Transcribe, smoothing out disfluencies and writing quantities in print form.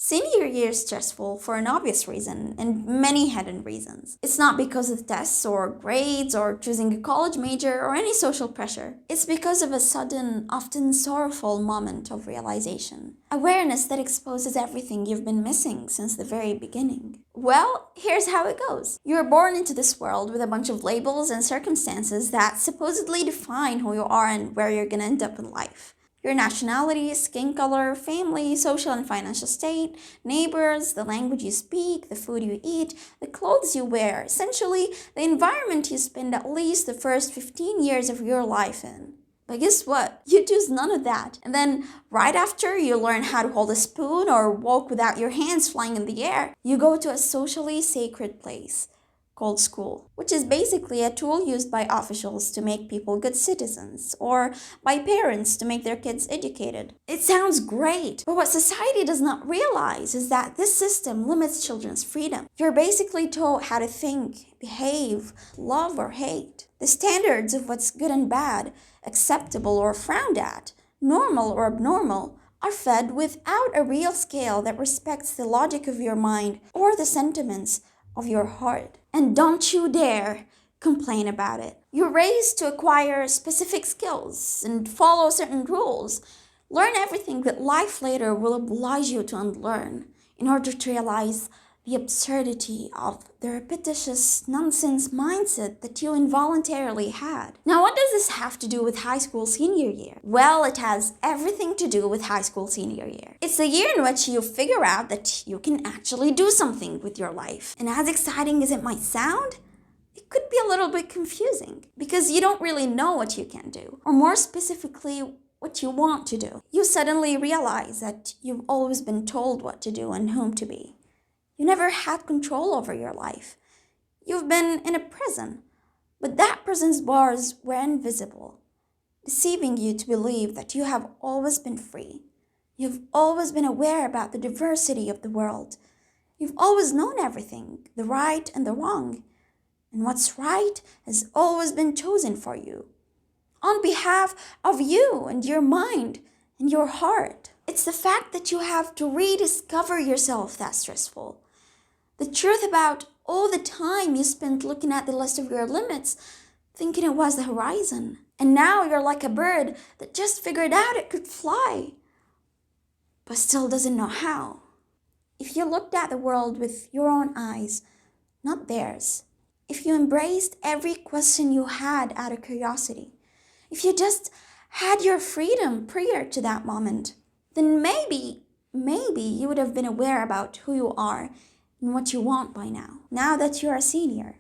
Senior year is stressful for an obvious reason and many hidden reasons. It's not because of tests or grades or choosing a college major or any social pressure. It's because of a sudden, often sorrowful moment of realization. Awareness that exposes everything you've been missing since the very beginning. Well, here's how it goes. You're born into this world with a bunch of labels and circumstances that supposedly define who you are and where you're gonna end up in life. Your nationality, skin color, family, social and financial state, neighbors, the language you speak, the food you eat, the clothes you wear, essentially the environment you spend at least the first 15 years of your life in. But guess what? You choose none of that. And then right after you learn how to hold a spoon or walk without your hands flying in the air, you go to a socially sacred place called school, which is basically a tool used by officials to make people good citizens or by parents to make their kids educated. It sounds great, but what society does not realize is that this system limits children's freedom. You're basically taught how to think, behave, love or hate. The standards of what's good and bad, acceptable or frowned at, normal or abnormal, are fed without a real scale that respects the logic of your mind or the sentiments of your heart. And don't you dare complain about it. You're raised to acquire specific skills and follow certain rules. Learn everything that life later will oblige you to unlearn in order to realize the absurdity of the repetitious nonsense mindset that you involuntarily had. Now, what does this have to do with high school senior year? Well, it has everything to do with high school senior year. It's the year in which you figure out that you can actually do something with your life. And as exciting as it might sound, it could be a little bit confusing because you don't really know what you can do, or more specifically, what you want to do. You suddenly realize that you've always been told what to do and whom to be. You never had control over your life. You've been in a prison, but that prison's bars were invisible, deceiving you to believe that you have always been free. You've always been aware about the diversity of the world. You've always known everything, the right and the wrong. And what's right has always been chosen for you, on behalf of you and your mind and your heart. It's the fact that you have to rediscover yourself that's stressful. The truth about all the time you spent looking at the list of your limits, thinking it was the horizon. And now you're like a bird that just figured out it could fly, but still doesn't know how. If you looked at the world with your own eyes, not theirs, if you embraced every question you had out of curiosity, if you just had your freedom prior to that moment, then maybe you would have been aware about who you are and what you want by now that you're a senior.